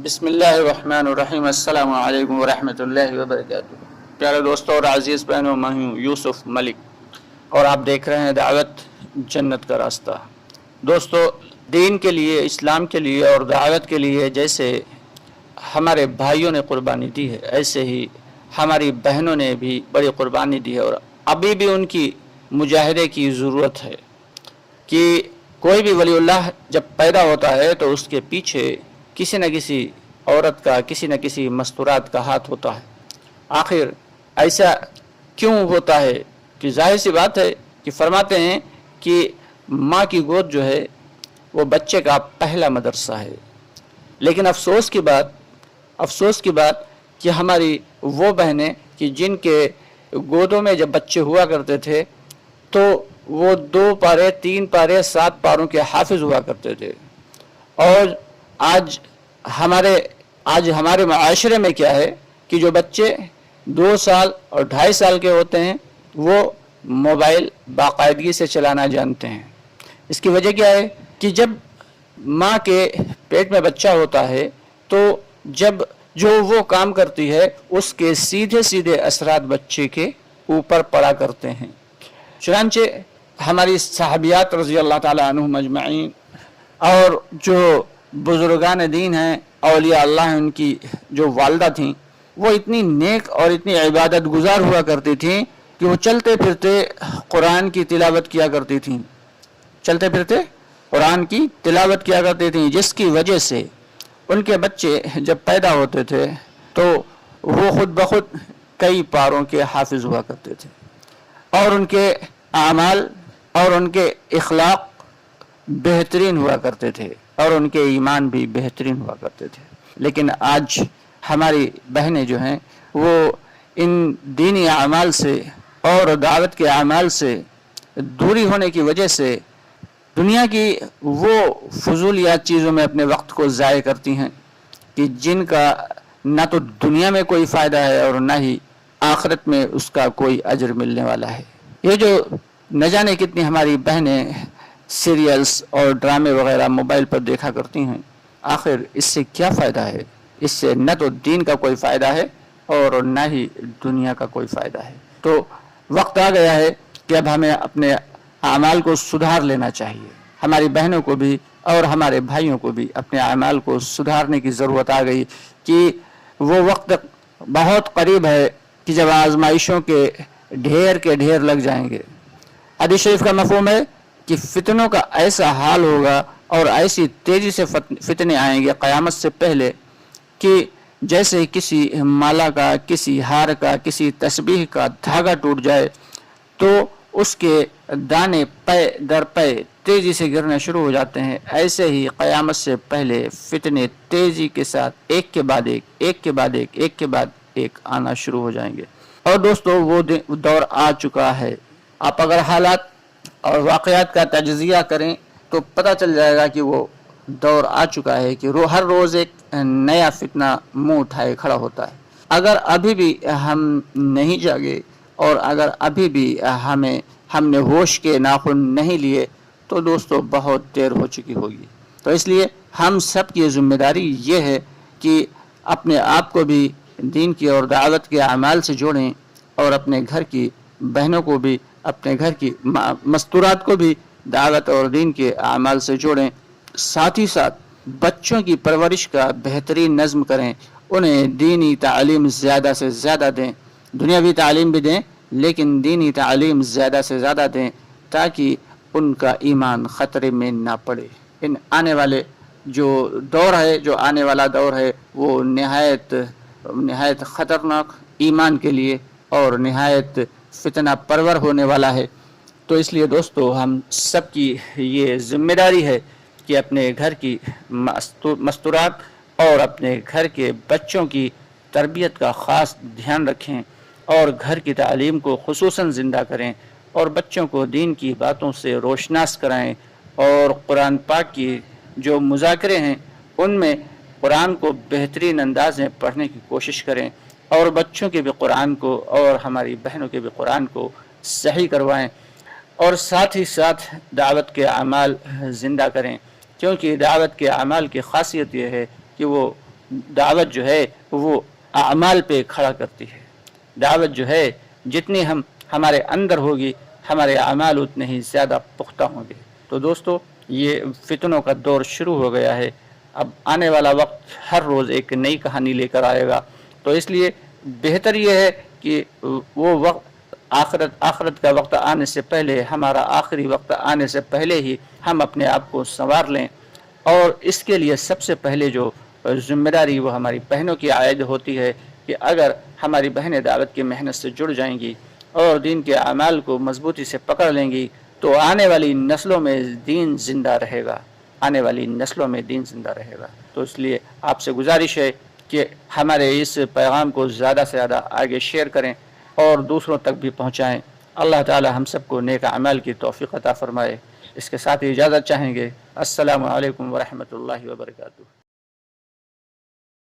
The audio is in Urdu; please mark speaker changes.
Speaker 1: بسم اللہ الرحمن الرحیم۔ السلام علیکم ورحمۃ اللہ وبرکاتہ۔ پیارے دوستوں اور عزیز بہنوں، میں ہوں یوسف ملک اور آپ دیکھ رہے ہیں دعوت جنت کا راستہ۔ دوستو، دین کے لیے، اسلام کے لیے اور دعوت کے لیے جیسے ہمارے بھائیوں نے قربانی دی ہے، ایسے ہی ہماری بہنوں نے بھی بڑی قربانی دی ہے اور ابھی بھی ان کی مجاہدے کی ضرورت ہے کہ کوئی بھی ولی اللہ جب پیدا ہوتا ہے تو اس کے پیچھے کسی نہ کسی عورت کا، کسی نہ کسی مستورات کا ہاتھ ہوتا ہے۔ آخر ایسا کیوں ہوتا ہے کہ ظاہر سی بات ہے کہ فرماتے ہیں کہ ماں کی گود جو ہے وہ بچے کا پہلا مدرسہ ہے، لیکن افسوس کی بات کہ ہماری وہ بہنیں کہ جن کے گودوں میں جب بچے ہوا کرتے تھے تو وہ 2 پارے 3 پارے 7 پاروں کے حافظ ہوا کرتے تھے، اور آج ہمارے معاشرے میں کیا ہے کہ جو بچے 2 سال اور 2.5 سال کے ہوتے ہیں وہ موبائل باقاعدگی سے چلانا جانتے ہیں۔ اس کی وجہ کیا ہے کہ جب ماں کے پیٹ میں بچہ ہوتا ہے تو جب جو وہ کام کرتی ہے اس کے سیدھے اثرات بچے کے اوپر پڑا کرتے ہیں۔ چنانچہ ہماری صحابیات رضی اللہ تعالی عنہم اجمعین اور جو بزرگان دین ہیں، اولیاء اللہ ہیں، ان کی جو والدہ تھیں وہ اتنی نیک اور اتنی عبادت گزار ہوا کرتی تھیں کہ وہ چلتے پھرتے قرآن کی تلاوت کیا کرتی تھیں، جس کی وجہ سے ان کے بچے جب پیدا ہوتے تھے تو وہ خود بخود کئی پاروں کے حافظ ہوا کرتے تھے، اور ان کے اعمال اور ان کے اخلاق بہترین ہوا کرتے تھے اور ان کے ایمان بھی بہترین ہوا کرتے تھے۔ لیکن آج ہماری بہنیں جو ہیں وہ ان دینی اعمال سے اور دعوت کے اعمال سے دوری ہونے کی وجہ سے دنیا کی وہ فضولیات چیزوں میں اپنے وقت کو ضائع کرتی ہیں کہ جن کا نہ تو دنیا میں کوئی فائدہ ہے اور نہ ہی آخرت میں اس کا کوئی اجر ملنے والا ہے۔ یہ جو نہ جانے کتنی ہماری بہنیں سیریلز اور ڈرامے وغیرہ موبائل پر دیکھا کرتی ہیں، آخر اس سے کیا فائدہ ہے؟ اس سے نہ تو دین کا کوئی فائدہ ہے اور نہ ہی دنیا کا کوئی فائدہ ہے۔ تو وقت آ گیا ہے کہ اب ہمیں اپنے اعمال کو سدھار لینا چاہیے۔ ہماری بہنوں کو بھی اور ہمارے بھائیوں کو بھی اپنے اعمال کو سدھارنے کی ضرورت آ گئی کہ وہ وقت بہت قریب ہے کہ جب آزمائشوں کے ڈھیر لگ جائیں گے۔ حدیث شریف کا مفہوم ہے کہ فتنوں کا ایسا حال ہوگا اور ایسی تیزی سے فتنے آئیں گے قیامت سے پہلے کہ جیسے کسی مالا کا، کسی ہار کا، کسی تسبیح کا دھاگا ٹوٹ جائے تو اس کے دانے پے در پے تیزی سے گرنا شروع ہو جاتے ہیں، ایسے ہی قیامت سے پہلے فتنے تیزی کے ساتھ ایک کے بعد ایک آنا شروع ہو جائیں گے۔ اور دوستو، وہ دور آ چکا ہے۔ آپ اگر حالات اور واقعات کا تجزیہ کریں تو پتہ چل جائے گا کہ وہ دور آ چکا ہے کہ ہر روز ایک نیا فتنہ منہ اٹھائے کھڑا ہوتا ہے۔ اگر ابھی بھی ہم نہیں جاگے اور اگر ابھی بھی ہم نے ہوش کے ناخن نہیں لیے تو دوستو بہت دیر ہو چکی ہوگی۔ تو اس لیے ہم سب کی ذمہ داری یہ ہے کہ اپنے آپ کو بھی دین کی اور دعوت کے اعمال سے جوڑیں اور اپنے گھر کی بہنوں کو بھی، اپنے گھر کی مستورات کو بھی دعوت اور دین کے اعمال سے جوڑیں۔ ساتھ ہی ساتھ بچوں کی پرورش کا بہترین نظم کریں، انہیں دینی تعلیم زیادہ سے زیادہ دیں، دنیاوی تعلیم بھی دیں لیکن دینی تعلیم زیادہ سے زیادہ دیں تاکہ ان کا ایمان خطرے میں نہ پڑے۔ آنے والا دور ہے وہ نہایت خطرناک ایمان کے لیے اور نہایت فتنہ پرور ہونے والا ہے۔ تو اس لیے دوستو ہم سب کی یہ ذمہ داری ہے کہ اپنے گھر کی مستورات اور اپنے گھر کے بچوں کی تربیت کا خاص دھیان رکھیں اور گھر کی تعلیم کو خصوصاً زندہ کریں اور بچوں کو دین کی باتوں سے روشناس کرائیں، اور قرآن پاک کی جو مذاکرے ہیں ان میں قرآن کو بہترین انداز میں پڑھنے کی کوشش کریں، اور بچوں کے بھی قرآن کو اور ہماری بہنوں کے بھی قرآن کو صحیح کروائیں، اور ساتھ ہی ساتھ دعوت کے اعمال زندہ کریں، کیونکہ دعوت کے اعمال کی خاصیت یہ ہے کہ وہ دعوت جو ہے وہ اعمال پہ کھڑا کرتی ہے. دعوت جو ہے جتنی ہمارے اندر ہوگی ہمارے اعمال اتنے ہی زیادہ پختہ ہوں گے. تو دوستو یہ فتنوں کا دور شروع ہو گیا ہے. اب آنے والا وقت ہر روز ایک نئی کہانی لے کر آئے گا. تو اس لیے بہتر یہ ہے کہ وہ وقت آخرت کا وقت آنے سے پہلے، ہمارا آخری وقت آنے سے پہلے ہی ہم اپنے آپ کو سنوار لیں. اور اس کے لیے سب سے پہلے جو ذمہ داری وہ ہماری بہنوں کی عائد ہوتی ہے کہ اگر ہماری بہنیں دعوت کی محنت سے جڑ جائیں گی اور دین کے اعمال کو مضبوطی سے پکڑ لیں گی تو آنے والی نسلوں میں دین زندہ رہے گا. آنے والی نسلوں میں دین زندہ رہے گا. تو اس لیے آپ سے گزارش ہے کہ ہمارے اس پیغام کو زیادہ سے زیادہ آگے شیئر کریں اور دوسروں تک بھی پہنچائیں. اللہ تعالی ہم سب کو نیک اعمال کی توفیق عطا فرمائے. اس کے ساتھ اجازت چاہیں گے. السلام علیکم ورحمۃ اللہ وبرکاتہ.